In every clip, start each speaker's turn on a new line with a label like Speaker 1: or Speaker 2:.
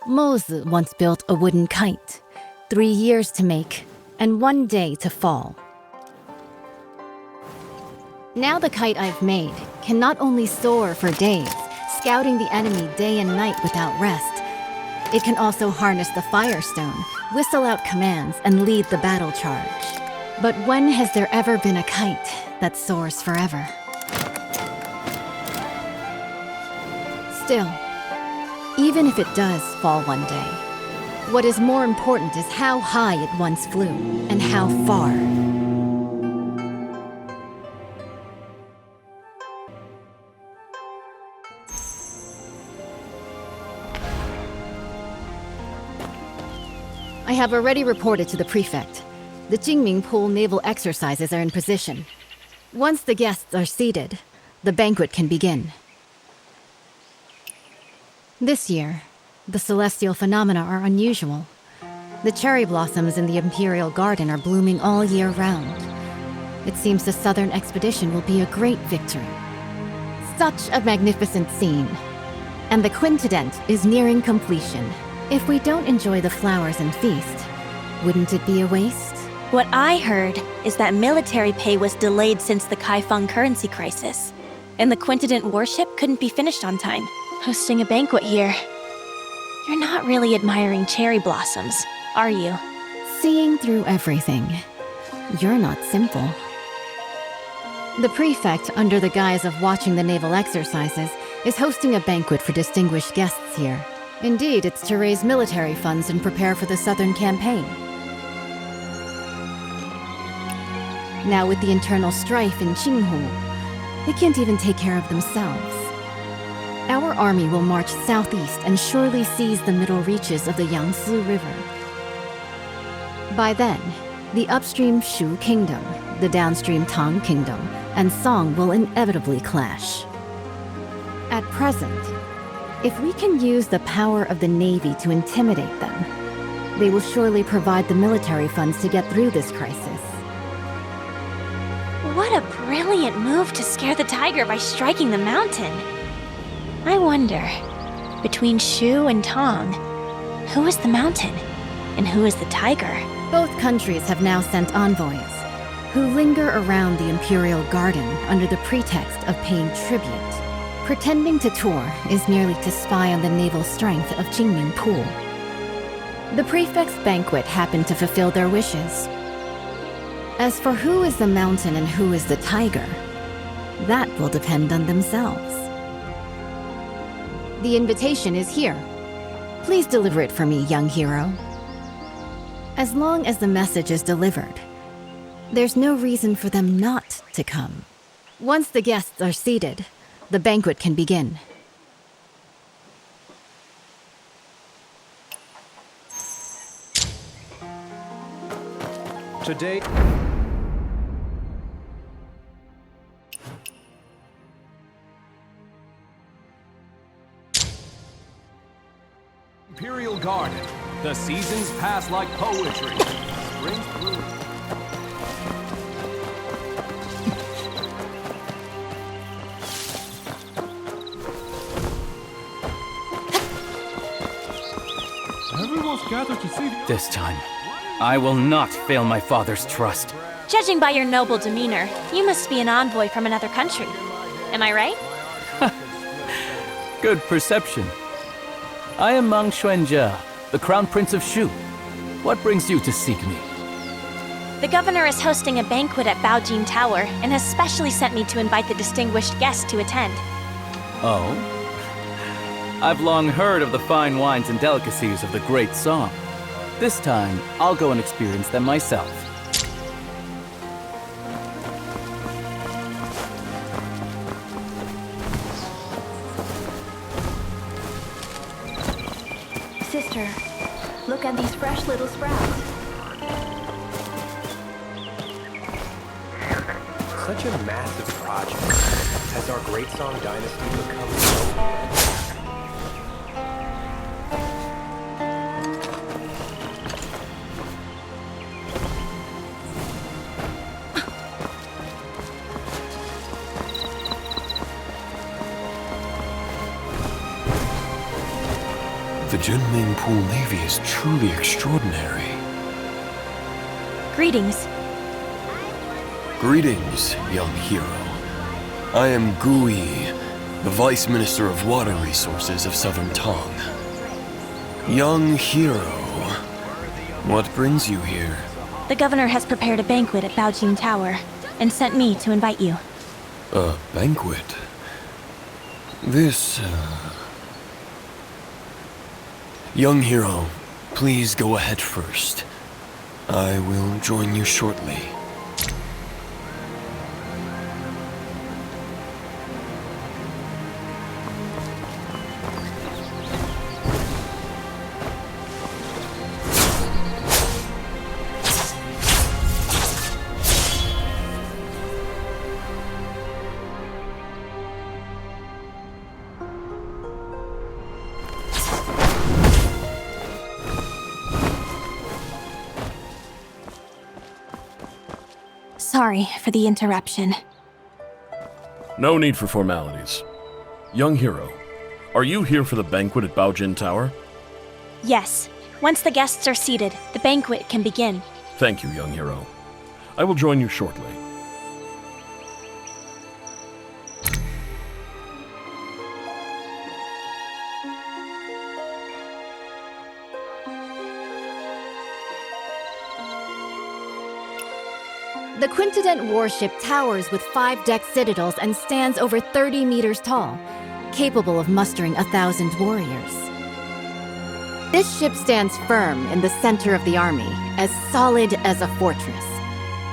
Speaker 1: Moses once built a wooden kite, 3 years to make, and 1 day to fall. Now the kite I've made can not only soar for days, scouting the enemy day and night without rest, it can also harness the firestone, whistle out commands, and lead the battle charge. But when has there ever been a kite that soars forever? Still, even if it does fall one day, what is more important is how high it once flew and how far. I have already reported to the prefect. The Jinming pool naval exercises are in position. Once the guests are seated, the banquet can begin. This year, the celestial phenomena are unusual. The cherry blossoms in the Imperial Garden are blooming all year round. It seems the Southern expedition will be a great victory. Such a magnificent scene. And the quintident is nearing completion. If we don't enjoy the flowers and feast, wouldn't it be a waste?
Speaker 2: What I heard is that military pay was delayed since the Kaifeng currency crisis, and the quintident warship couldn't be finished on time. Hosting a banquet here. You're not really admiring cherry blossoms, are you?
Speaker 1: Seeing through everything. You're not simple. The prefect, under the guise of watching the naval exercises, is hosting a banquet for distinguished guests here. Indeed, it's to raise military funds and prepare for the Southern campaign. Now with the internal strife in Qinghu, they can't even take care of themselves. Our army will march southeast and surely seize the middle reaches of the Yangtze River. By then, the upstream Shu Kingdom, the downstream Tang Kingdom, and Song will inevitably clash. At present, if we can use the power of the Navy to intimidate them, they will surely provide the military funds to get through this crisis.
Speaker 2: What a brilliant move to scare the tiger by striking the mountain. I wonder, between Shu and Tong, who is the mountain and who is the tiger?
Speaker 1: Both countries have now sent envoys, who linger around the Imperial Garden under the pretext of paying tribute. Pretending to tour is merely to spy on the naval strength of Jinming Pool. The prefect's banquet happened to fulfill their wishes. As for who is the mountain and who is the tiger, that will depend on themselves. The invitation is here. Please deliver it for me, young hero. As long as the message is delivered, there's no reason for them not to come. Once the guests are seated, the banquet can begin.
Speaker 3: Today... Imperial Garden. The seasons pass like poetry. Spring through.
Speaker 4: Everyone's gathered to see
Speaker 5: This time, I will not fail my father's trust.
Speaker 2: Judging by your noble demeanor, you must be an envoy from another country. Am I right?
Speaker 5: Good perception. I am Mang Xuanjia, the Crown Prince of Shu. What brings you to seek me?
Speaker 2: The governor is hosting a banquet at Baojin Tower and has specially sent me to invite the distinguished guests to attend.
Speaker 5: Oh? I've long heard of the fine wines and delicacies of the Great Song. This time, I'll go and experience them myself.
Speaker 6: Sister, look at these fresh little sprouts.
Speaker 3: Such a massive project. Has our Great Song dynasty become so...
Speaker 7: The Jinming Pool Navy is truly extraordinary.
Speaker 2: Greetings.
Speaker 7: Greetings, young hero. I am Gui, the Vice Minister of Water Resources of Southern Tong. Young hero, what brings you here?
Speaker 2: The governor has prepared a banquet at Baojing Tower and sent me to invite you.
Speaker 7: A banquet? This, Young hero, please go ahead first. I will join you shortly.
Speaker 2: Sorry for the interruption.
Speaker 8: No need for formalities. Young hero, are you here for the banquet at Baojin Tower?
Speaker 2: Yes. Once the guests are seated, the banquet can begin.
Speaker 8: Thank you, young hero. I will join you shortly.
Speaker 1: The Quintident warship towers with 5-deck citadels and stands over 30 meters tall, capable of mustering 1,000 warriors. This ship stands firm in the center of the army, as solid as a fortress.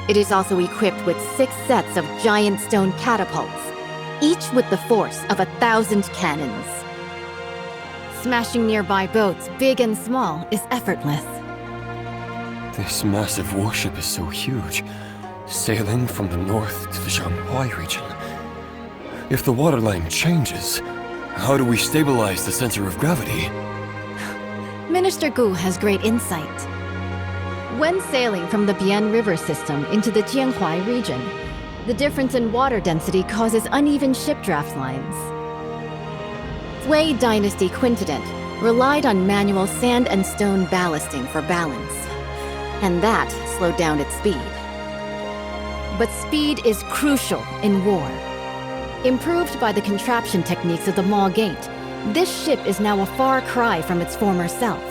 Speaker 1: It is also equipped with 6 sets of giant stone catapults, each with the force of 1,000 cannons. Smashing nearby boats, big and small, is effortless.
Speaker 7: This massive warship is so huge, sailing from the north to the Shanghai region. If the waterline changes, how do we stabilize the center of gravity?
Speaker 1: Minister Gu has great insight. When sailing from the Bian River system into the Jianhuai region, the difference in water density causes uneven ship draft lines. Sui Dynasty Quintident relied on manual sand and stone ballasting for balance, and that slowed down its speed. But speed is crucial in war. Improved by the contraption techniques of the Maw Gate, this ship is now a far cry from its former self.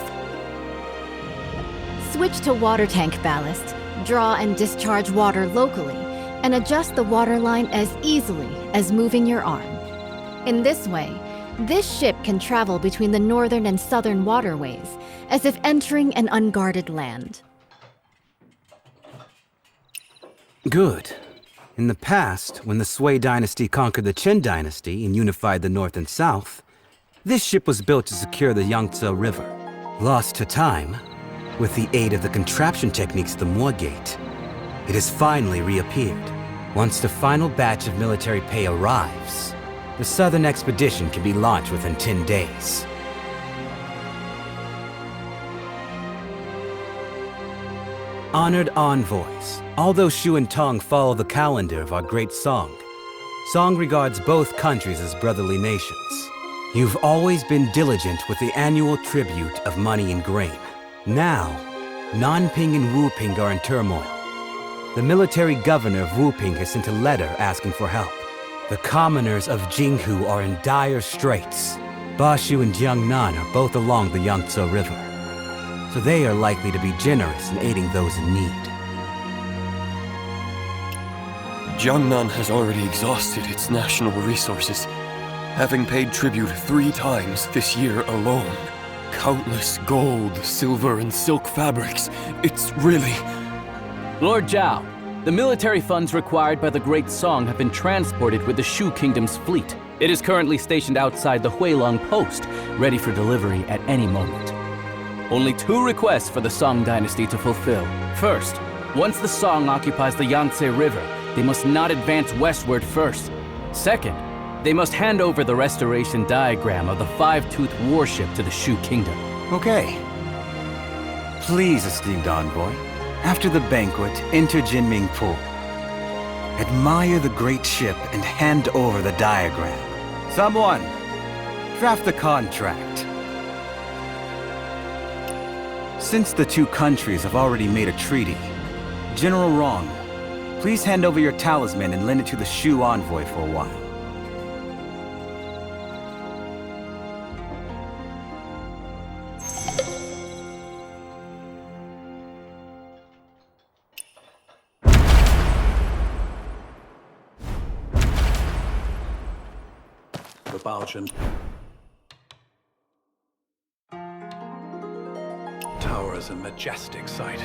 Speaker 1: Switch to water tank ballast, draw and discharge water locally, and adjust the waterline as easily as moving your arm. In this way, this ship can travel between the northern and southern waterways, as if entering an unguarded land.
Speaker 9: Good. In the past, when the Sui dynasty conquered the Qin dynasty and unified the north and south, this ship was built to secure the Yangtze River. Lost to time, with the aid of the contraption techniques of the Maw Gate, it has finally reappeared. Once the final batch of military pay arrives, the southern expedition can be launched within 10 days. Honored envoys, although Shu and Tong follow the calendar of our great Song, Song regards both countries as brotherly nations. You've always been diligent with the annual tribute of money and grain. Now, Nanping and Wuping are in turmoil. The military governor of Wuping has sent a letter asking for help. The commoners of Jinghu are in dire straits. Bashu and Jiangnan are both along the Yangtze River, so they are likely to be generous in aiding those in need.
Speaker 7: Jiangnan has already exhausted its national resources, having paid tribute 3 times this year alone. Countless gold, silver, and silk fabrics. It's really...
Speaker 5: Lord Zhao, the military funds required by the Great Song have been transported with the Shu Kingdom's fleet. It is currently stationed outside the Huilong Post, ready for delivery at any moment. Only 2 requests for the Song dynasty to fulfill. First, once the Song occupies the Yangtze River, they must not advance westward first. Second, they must hand over the restoration diagram of the 5-toothed warship to the Shu Kingdom.
Speaker 9: Okay. Please, esteemed envoy, after the banquet, enter Jinming Pool. Admire the great ship and hand over the diagram. Someone, draft the contract. Since the two countries have already made a treaty, General Rong, please hand over your talisman and lend it to the Shu envoy for a while.
Speaker 10: The Baojin Tower is a majestic sight.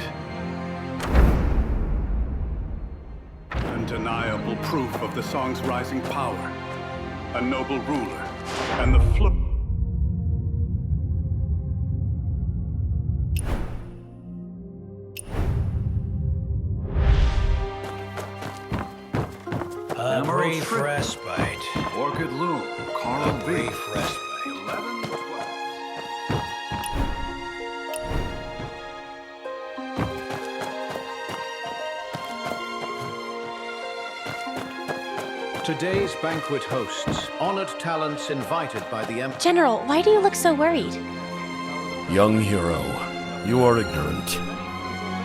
Speaker 10: Undeniable proof of the song's rising power. A noble ruler, and the
Speaker 11: A brief respite.
Speaker 10: Orchid Loom, Coral
Speaker 11: A brief respite.
Speaker 10: 11, 12.
Speaker 11: Today's banquet hosts honored talents invited by the Emperor.
Speaker 2: General, why do you look so worried?
Speaker 8: Young hero, you are ignorant.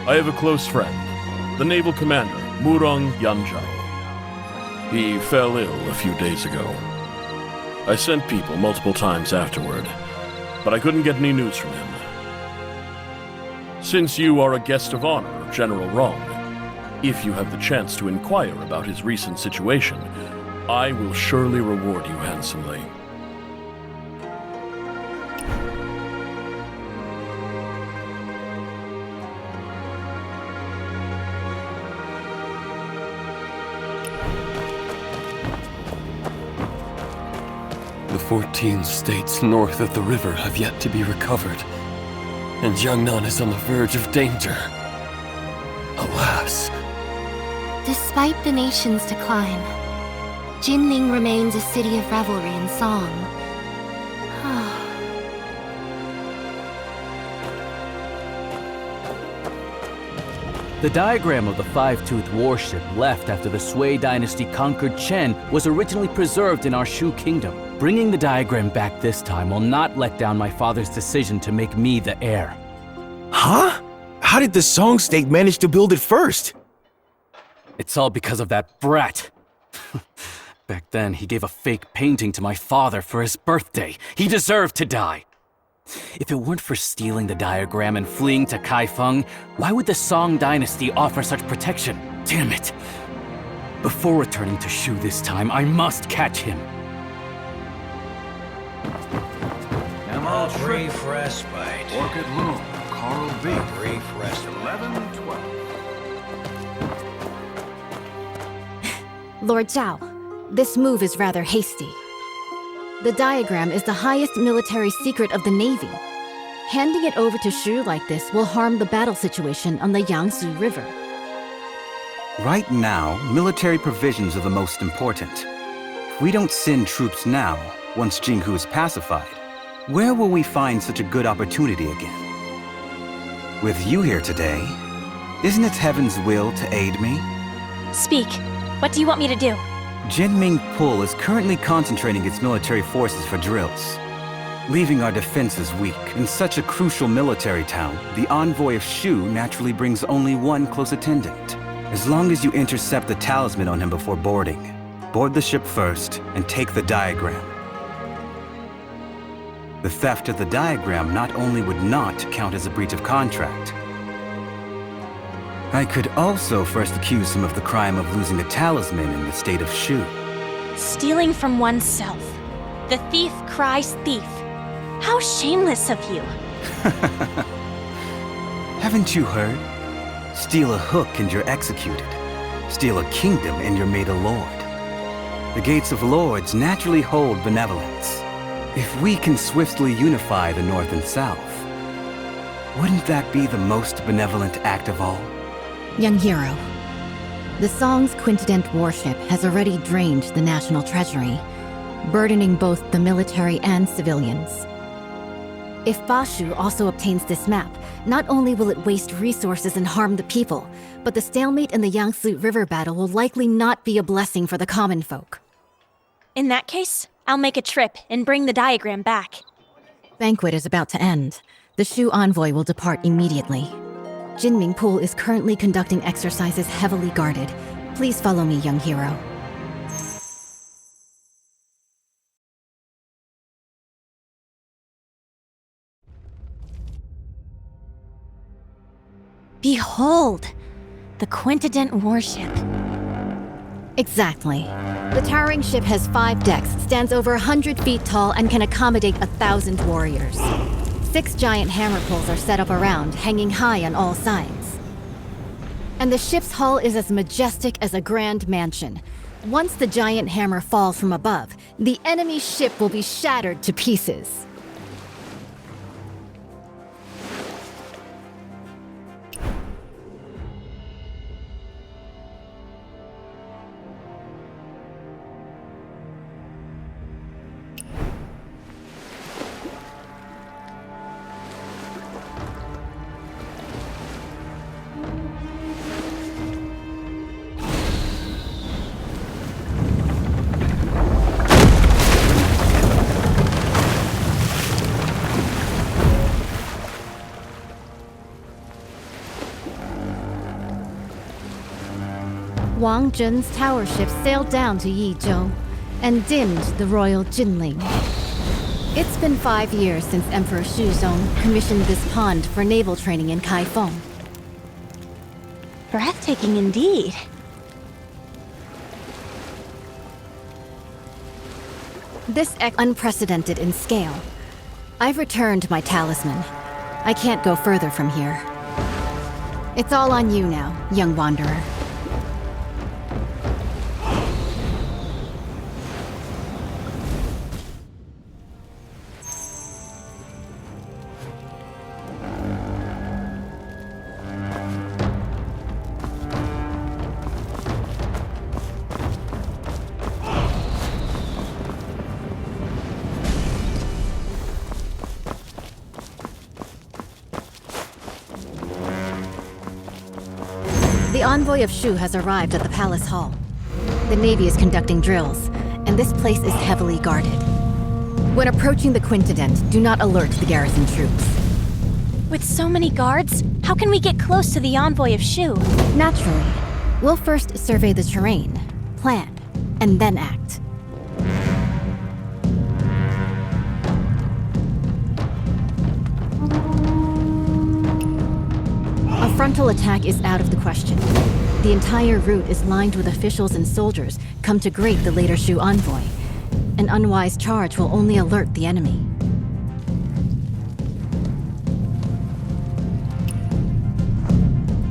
Speaker 8: I have a close friend, the naval commander, Murong Yanzhao. He fell ill a few days ago. I sent people multiple times afterward, but I couldn't get any news from him. Since you are a guest of honor, General Rong, if you have the chance to inquire about his recent situation, I will surely reward you handsomely.
Speaker 7: The 14 states north of the river have yet to be recovered, and Jiangnan is on the verge of danger. Alas.
Speaker 12: Despite the nation's decline, Jinming remains a city of revelry and song.
Speaker 5: The diagram of the five-toothed warship left after the Sui dynasty conquered Chen was originally preserved in our Shu kingdom. Bringing the diagram back this time will not let down my father's decision to make me the heir.
Speaker 13: Huh? How did the Song State manage to build it first?
Speaker 5: It's all because of that brat. Back then, he gave a fake painting to my father for his birthday. He deserved to die. If it weren't for stealing the diagram and fleeing to Kaifeng, why would the Song dynasty offer such protection? Damn it! Before returning to Shu this time, I must catch him.
Speaker 11: A brief respite.
Speaker 10: Orchid Loom, Coral
Speaker 11: A brief respite.
Speaker 10: 11, 12.
Speaker 1: Lord Zhao, this move is rather hasty. The diagram is the highest military secret of the Navy. Handing it over to Shu like this will harm the battle situation on the Yangtze River.
Speaker 9: Right now, military provisions are the most important. If we don't send troops now, once Jinghu is pacified, where will we find such a good opportunity again? With you here today, isn't it heaven's will to aid me?
Speaker 2: Speak. What do you want me to do?
Speaker 9: Jinming Pul is currently concentrating its military forces for drills, leaving our defenses weak. In such a crucial military town, the envoy of Shu naturally brings only one close attendant. As long as you intercept the talisman on him before boarding, board the ship first and take the diagram. The theft of the diagram not only would not count as a breach of contract, I could also first accuse him of the crime of losing a talisman in the state of Shu.
Speaker 2: Stealing from oneself. The thief cries thief. How shameless of you.
Speaker 9: Haven't you heard? Steal a hook and you're executed. Steal a kingdom and you're made a lord. The gates of lords naturally hold benevolence. If we can swiftly unify the North and South, wouldn't that be the most benevolent act of all?
Speaker 1: Young hero, the Song's Quintident warship has already drained the national treasury, burdening both the military and civilians. If Bashu also obtains this map, not only will it waste resources and harm the people, but the stalemate in the Yangtze River battle will likely not be a blessing for the common folk.
Speaker 2: In that case, I'll make a trip and bring the diagram back.
Speaker 1: Banquet is about to end. the Shu envoy will depart immediately. Jinming Pool is currently conducting exercises heavily guarded. Please follow me, young hero.
Speaker 2: Behold! The Quintident warship.
Speaker 1: Exactly. The towering ship has 5 decks, stands over 100 feet tall, and can accommodate 1,000 warriors. 6 giant hammer poles are set up around, hanging high on all sides. And the ship's hull is as majestic as a grand mansion. Once the giant hammer falls from above, the enemy ship will be shattered to pieces. Wang Zhen's tower ship sailed down to Yizhou and dimmed the royal Jinling. It's been 5 years since Emperor Shuzong commissioned this pond for naval training in Kaifeng.
Speaker 2: Breathtaking indeed.
Speaker 1: This unprecedented in scale. I've returned my talisman. I can't go further from here. It's all on you now, young wanderer. The envoy of Shu has arrived at the palace hall. The Navy is conducting drills, and this place is heavily guarded. When approaching the Quintident, do not alert the garrison troops.
Speaker 2: With so many guards, how can we get close to the envoy of Shu?
Speaker 1: Naturally. We'll first survey the terrain, plan, and then act. A frontal attack is out of the question. The entire route is lined with officials and soldiers come to greet the later Shu envoy. An unwise charge will only alert the enemy.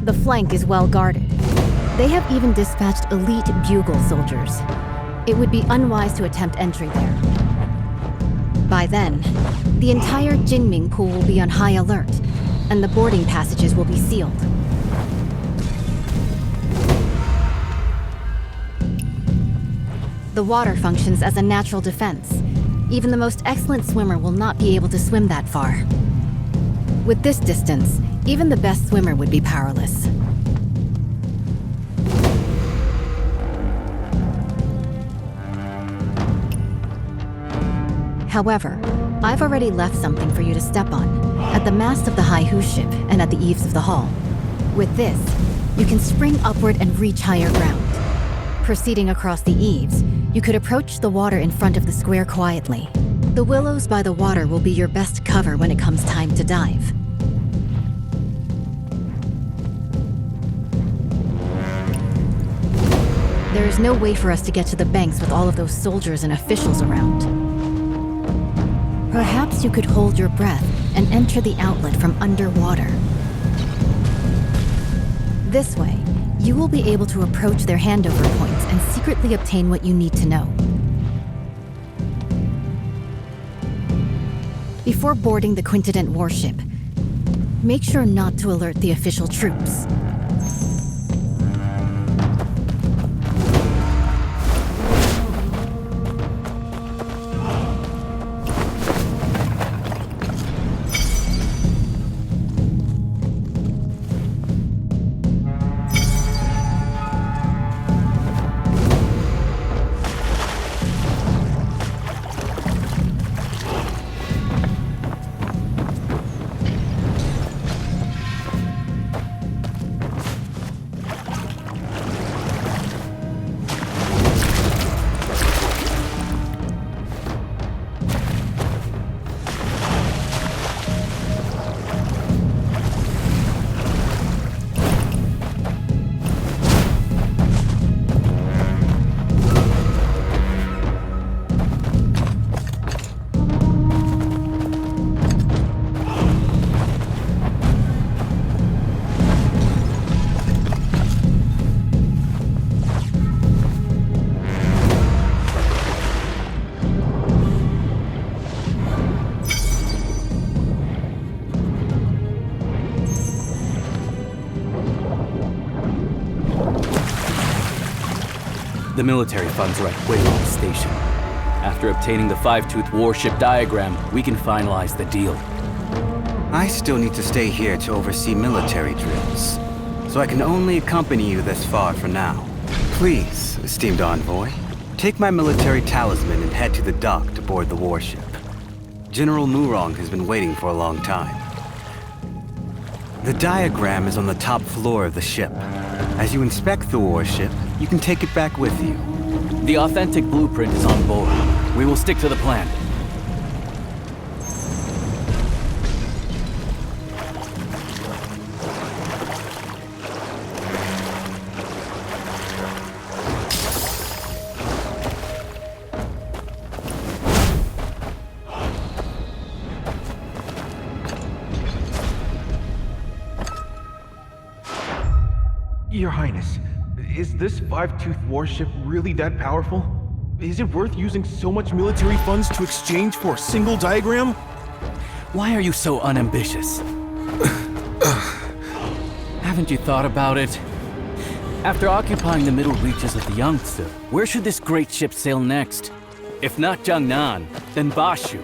Speaker 1: The flank is well guarded. They have even dispatched elite bugle soldiers. It would be unwise to attempt entry there. By then, the entire Jinming Pool will be on high alert, and the boarding passages will be sealed. The water functions as a natural defense. Even the most excellent swimmer will not be able to swim that far. With this distance, even the best swimmer would be powerless. However, I've already left something for you to step on, at the mast of the Haihu ship and at the eaves of the hall. With this, you can spring upward and reach higher ground. Proceeding across the eaves, you could approach the water in front of the square quietly. The willows by the water will be your best cover when it comes time to dive. There is no way for us to get to the banks with all of those soldiers and officials around. Perhaps you could hold your breath and enter the outlet from underwater. This way, you will be able to approach their handover points and secretly obtain what you need to know. Before boarding the Quintident warship, make sure not to alert the official troops.
Speaker 5: The military funds are at Huilong Station. After obtaining the five-tooth warship diagram, we can finalize the deal.
Speaker 9: I still need to stay here to oversee military drills, so I can only accompany you this far for now. Please, esteemed envoy, take my military talisman and head to the dock to board the warship. General Murong has been waiting for a long time. The diagram is on the top floor of the ship. As you inspect the warship, you can take it back with you.
Speaker 5: The authentic blueprint is on board. We will stick to the plan.
Speaker 13: Your Highness, is this five-tooth warship really that powerful? Is it worth using so much military funds to exchange for a single diagram?
Speaker 5: Why are you so unambitious? Haven't you thought about it? After occupying the middle reaches of the Yangtze, where should this great ship sail next? If not Jiangnan, then Bashu.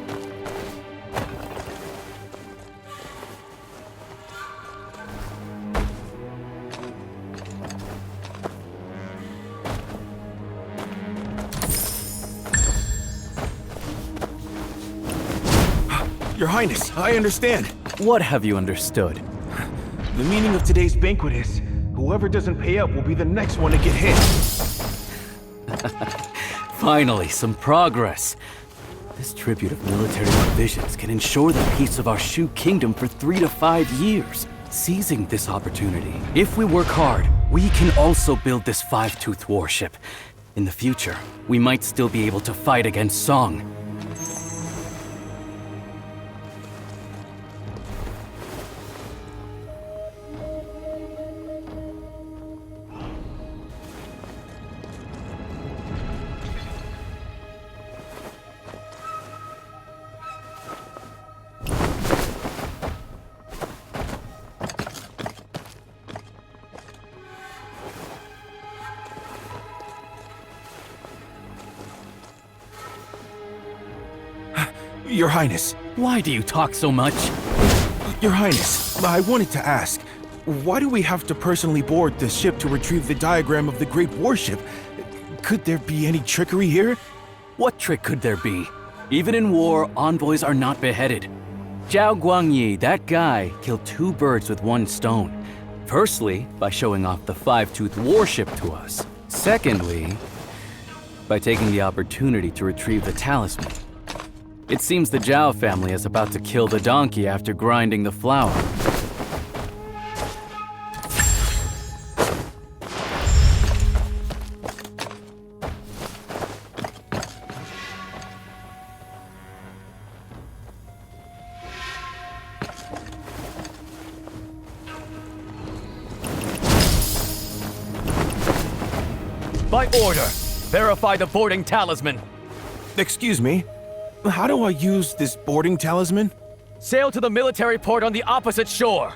Speaker 13: Your Highness, I understand.
Speaker 5: What have you understood?
Speaker 13: The meaning of today's banquet is, whoever doesn't pay up will be the next one to get hit.
Speaker 5: Finally, some progress. This tribute of military provisions can ensure the peace of our Shu kingdom for 3 to 5 years. Seizing this opportunity, if we work hard, we can also build this five-tooth warship. In the future, we might still be able to fight against Song.
Speaker 13: Your Highness.
Speaker 5: Why do you talk so much?
Speaker 13: Your Highness, I wanted to ask, why do we have to personally board the ship to retrieve the diagram of the great warship? Could there be any trickery here?
Speaker 5: What trick could there be? Even in war, envoys are not beheaded. Zhao Guangyi, that guy, killed 2 birds with 1 stone. Firstly, by showing off the five-tooth warship to us. Secondly, by taking the opportunity to retrieve the talisman. It seems the Zhao family is about to kill the donkey after grinding the flour.
Speaker 14: By order, verify the boarding talisman.
Speaker 13: Excuse me? How do I use this boarding talisman?
Speaker 14: Sail to the military port on the opposite shore.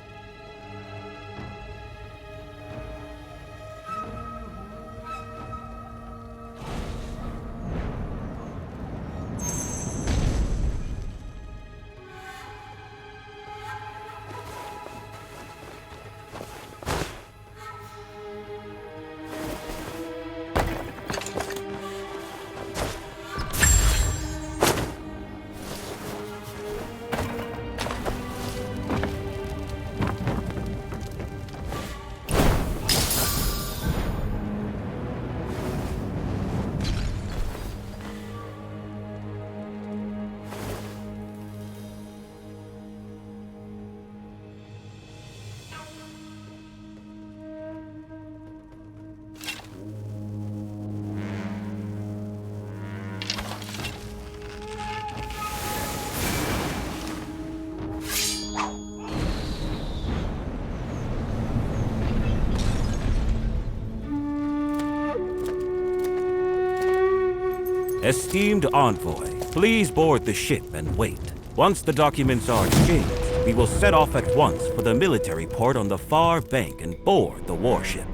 Speaker 15: Esteemed envoy, please board the ship and wait. Once the documents are exchanged, we will set off at once for the military port on the far bank and board the warship.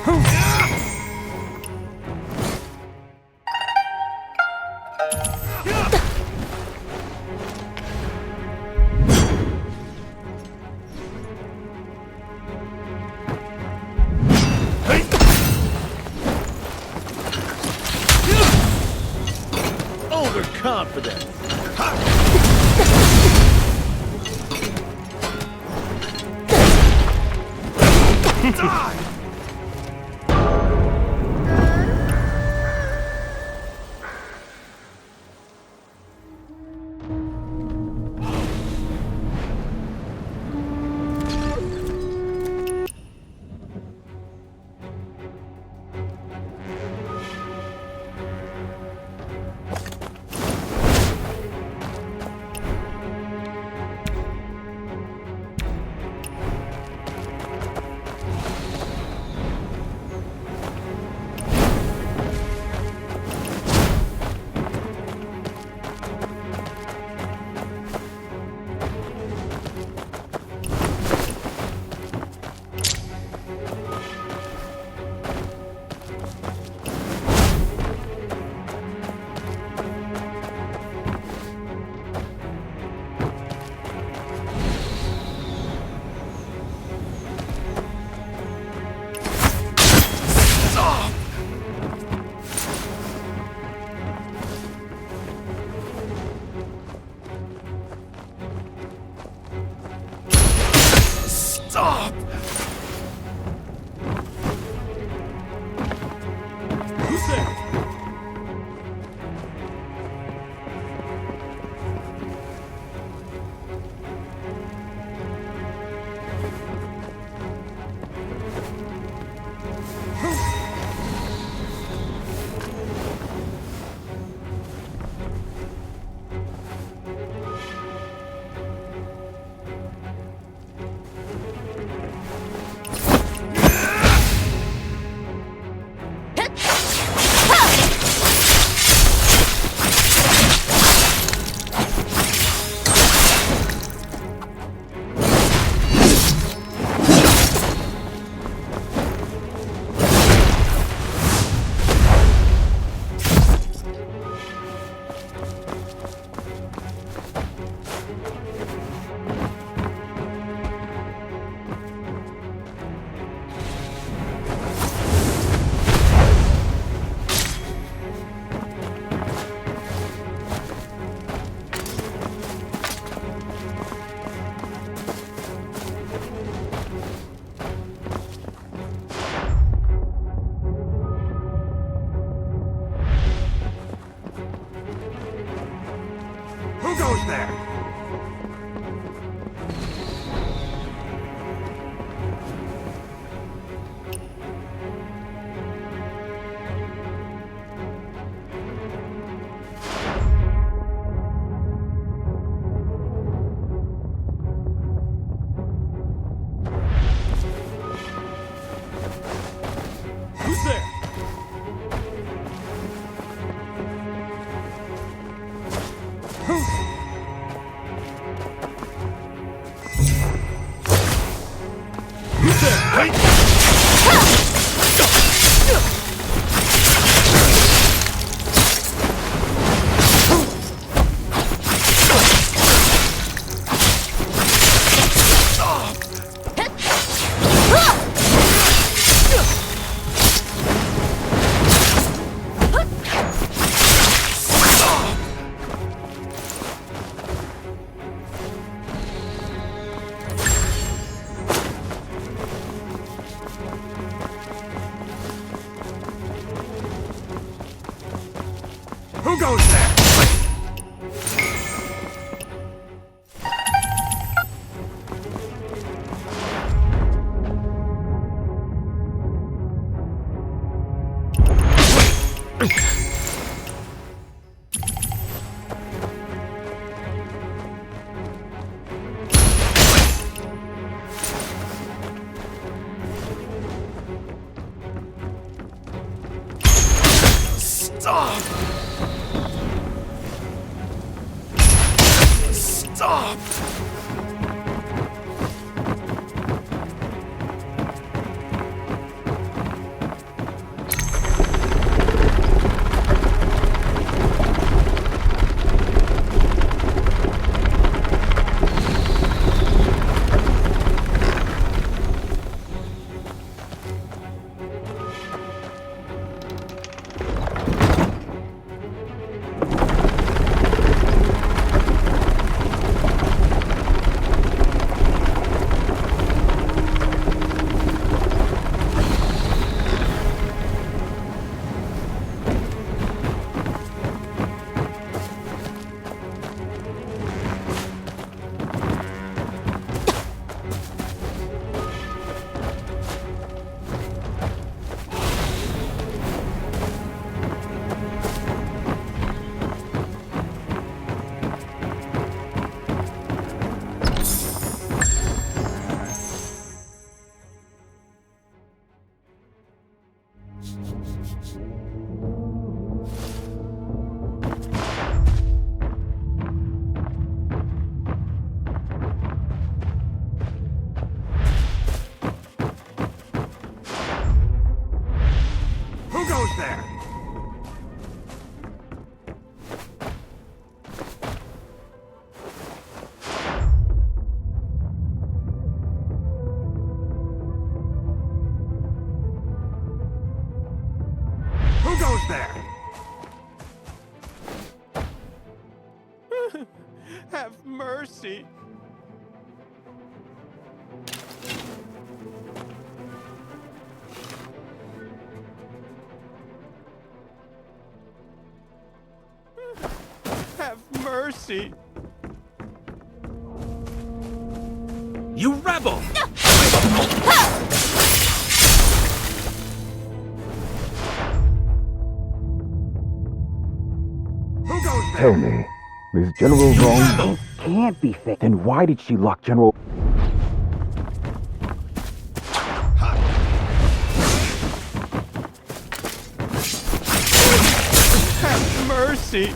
Speaker 14: Overconfident. Die!
Speaker 13: Stop!
Speaker 4: Who's there?
Speaker 13: Who goes there?
Speaker 4: Who's there? Who's there?
Speaker 13: Who goes there? Stop! Stop! Have mercy! Have mercy!
Speaker 15: You rebel!
Speaker 16: Tell me, is General wrong? Can't be fake. Then why did she lock General...
Speaker 13: Have mercy!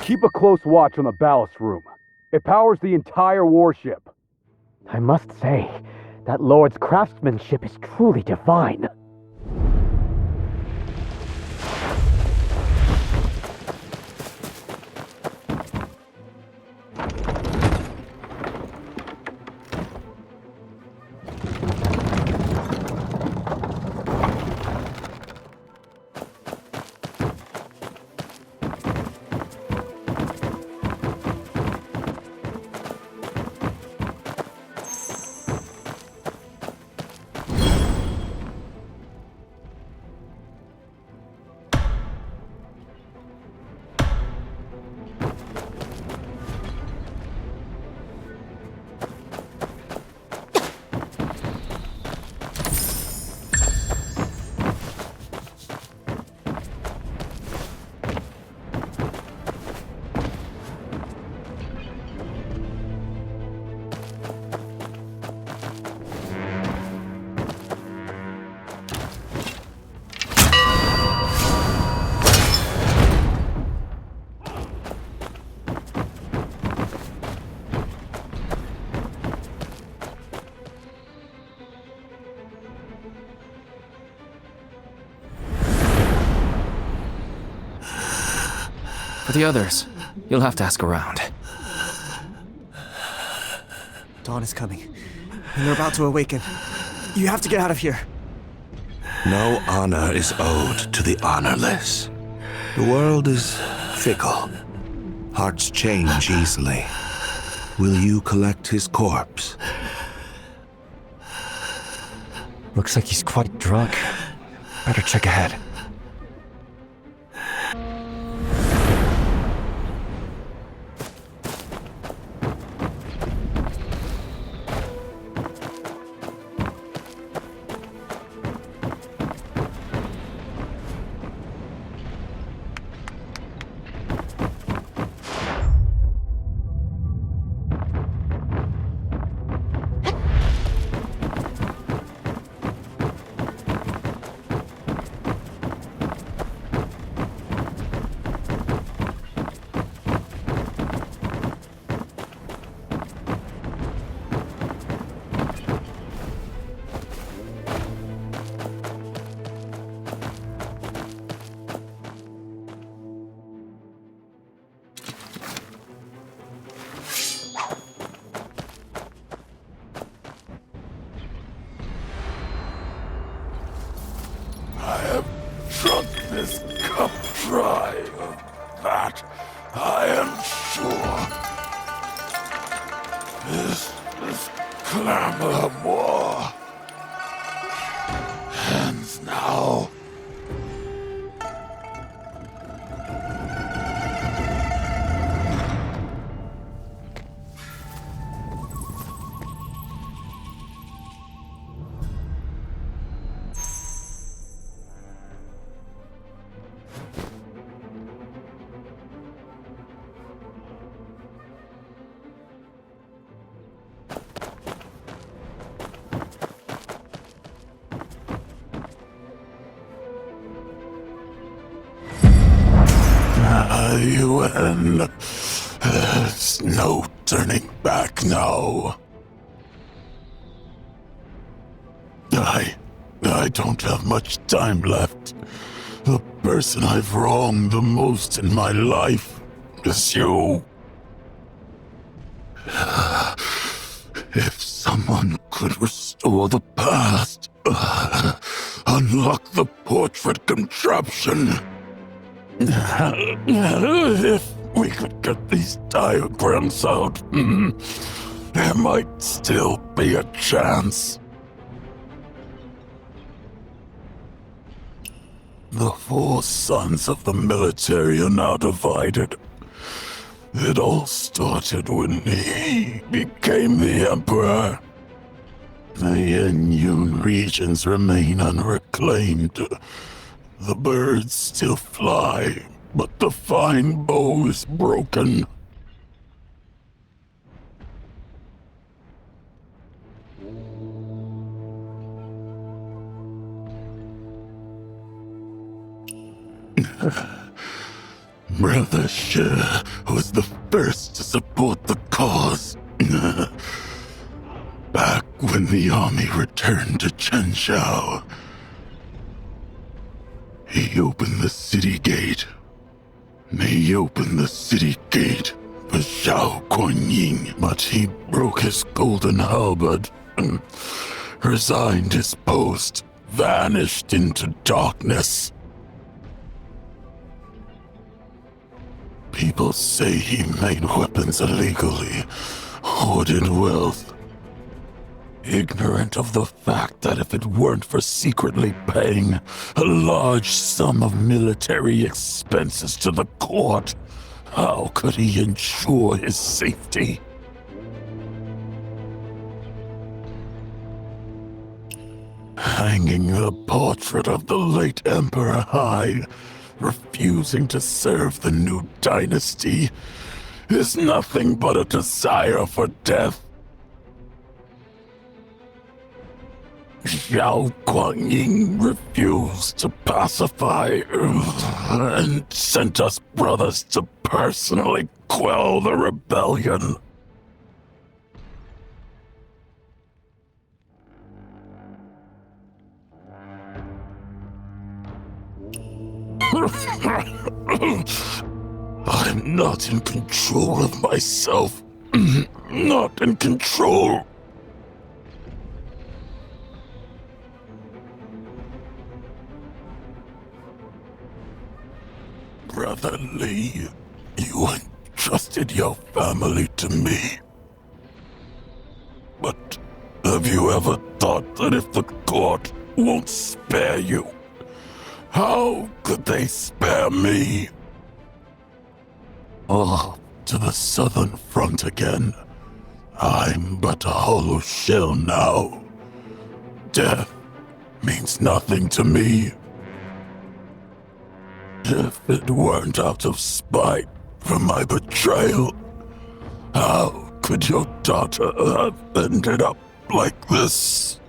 Speaker 16: Keep a close watch on the ballast room. It powers the entire warship. I must say, that Lord's craftsmanship is truly divine.
Speaker 17: For the others, you'll have to ask around.
Speaker 18: Dawn is coming, and they're about to awaken. You have to get out of here.
Speaker 19: No honor is owed to the honorless. The world is fickle. Hearts change easily. Will you collect his corpse?
Speaker 17: Looks like he's quite drunk. Better check ahead.
Speaker 20: that, I am sure. This clamor of war ends now. UN. There's no turning back now. I don't have much time left. The person I've wronged the most in my life is you. If someone could restore the past, unlock the portrait contraption. If we could get these diagrams out, there might still be a chance. The 4 sons of the military are now divided. It all started when he became the emperor. The Yenyun regions remain unreclaimed. The birds still fly, but the fine bow is broken. Brother She was the first to support the cause. Back when the army returned to Chenshao, he opened the city gate. He opened the city gate for Zhao Guanyin, but he broke his golden halberd and resigned his post, vanished into darkness. People say he made weapons illegally, hoarded wealth, ignorant of the fact that if it weren't for secretly paying a large sum of military expenses to the court, how could he ensure his safety? Hanging the portrait of the late Emperor high, refusing to serve the new dynasty, is nothing but a desire for death. Zhao Guanyin refused to pacify and sent us brothers to personally quell the rebellion. I'm not in control of myself. Not in control. Brother Li, you entrusted your family to me. But have you ever thought that if the court won't spare you, how could they spare me? Oh, to the southern front again. I'm but a hollow shell now. Death means nothing to me. If it weren't out of spite for my betrayal, how could your daughter have ended up like this?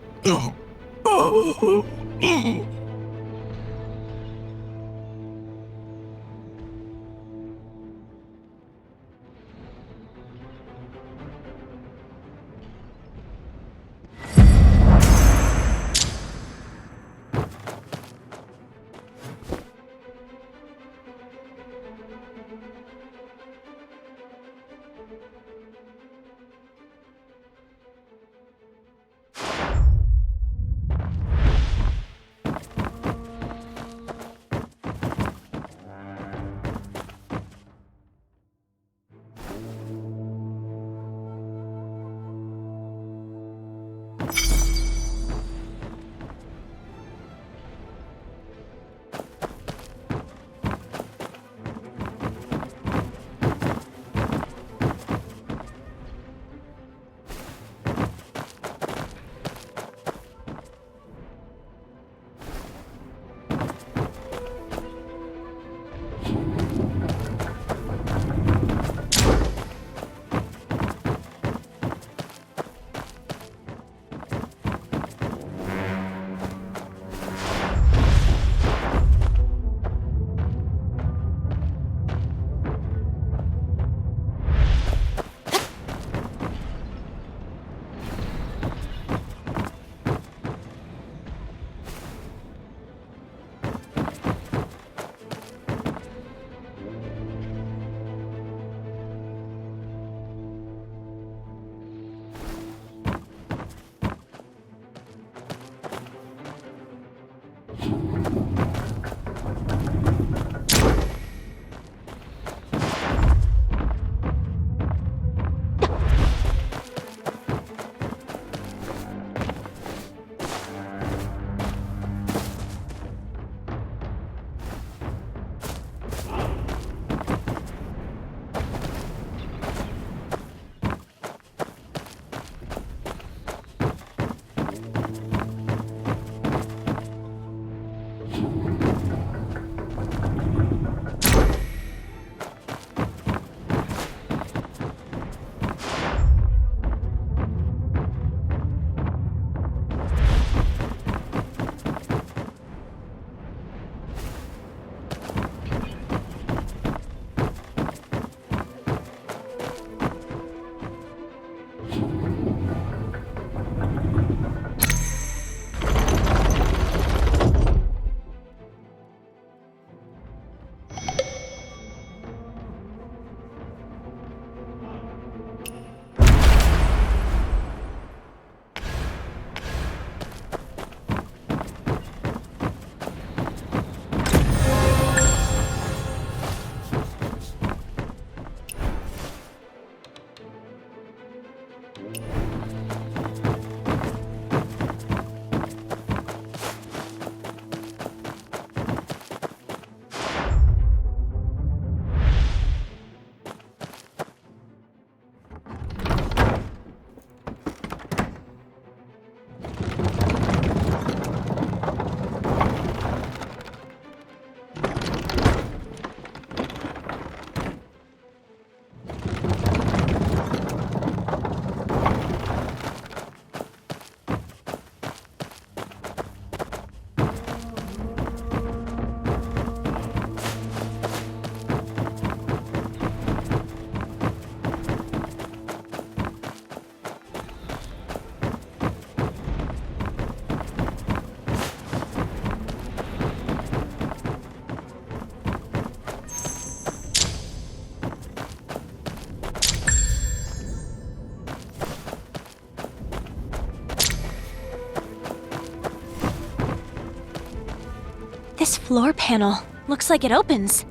Speaker 2: This floor panel looks like it opens.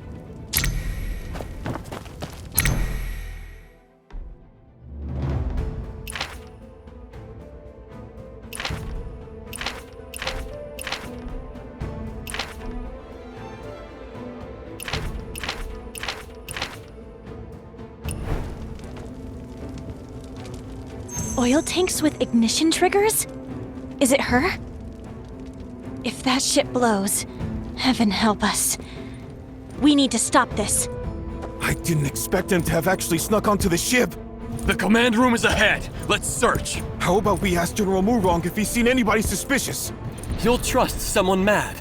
Speaker 2: Oil tanks with ignition triggers? Is it her? If that ship blows, heaven help us. We need to stop this.
Speaker 13: I didn't expect him to have actually snuck onto the ship.
Speaker 7: The command room is ahead. Let's search.
Speaker 13: How about we ask General Murong if he's seen anybody suspicious?
Speaker 7: You'll trust someone mad.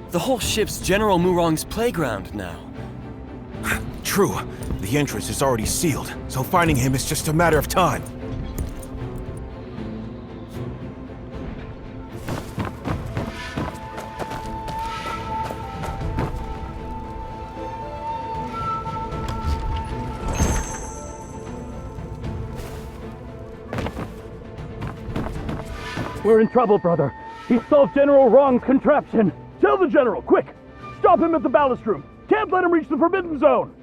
Speaker 7: The whole ship's General Murong's playground now.
Speaker 13: True. The entrance is already sealed, so finding him is just a matter of time.
Speaker 16: We're in trouble, brother. He solved General Wrong's contraption.
Speaker 4: Tell the General, quick! Stop him at the ballast room! Can't let him reach the Forbidden Zone!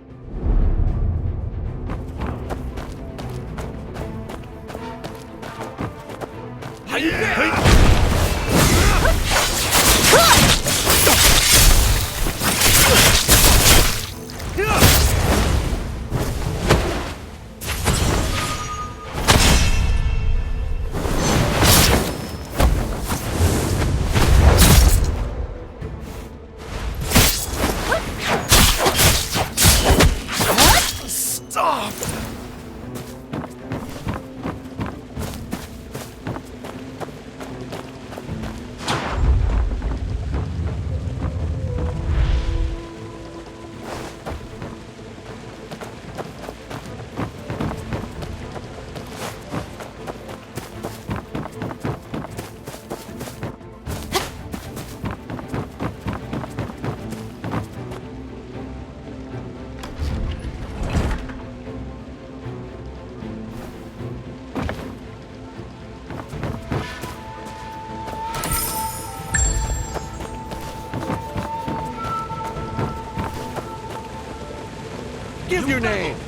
Speaker 7: Stop!
Speaker 4: Give your name!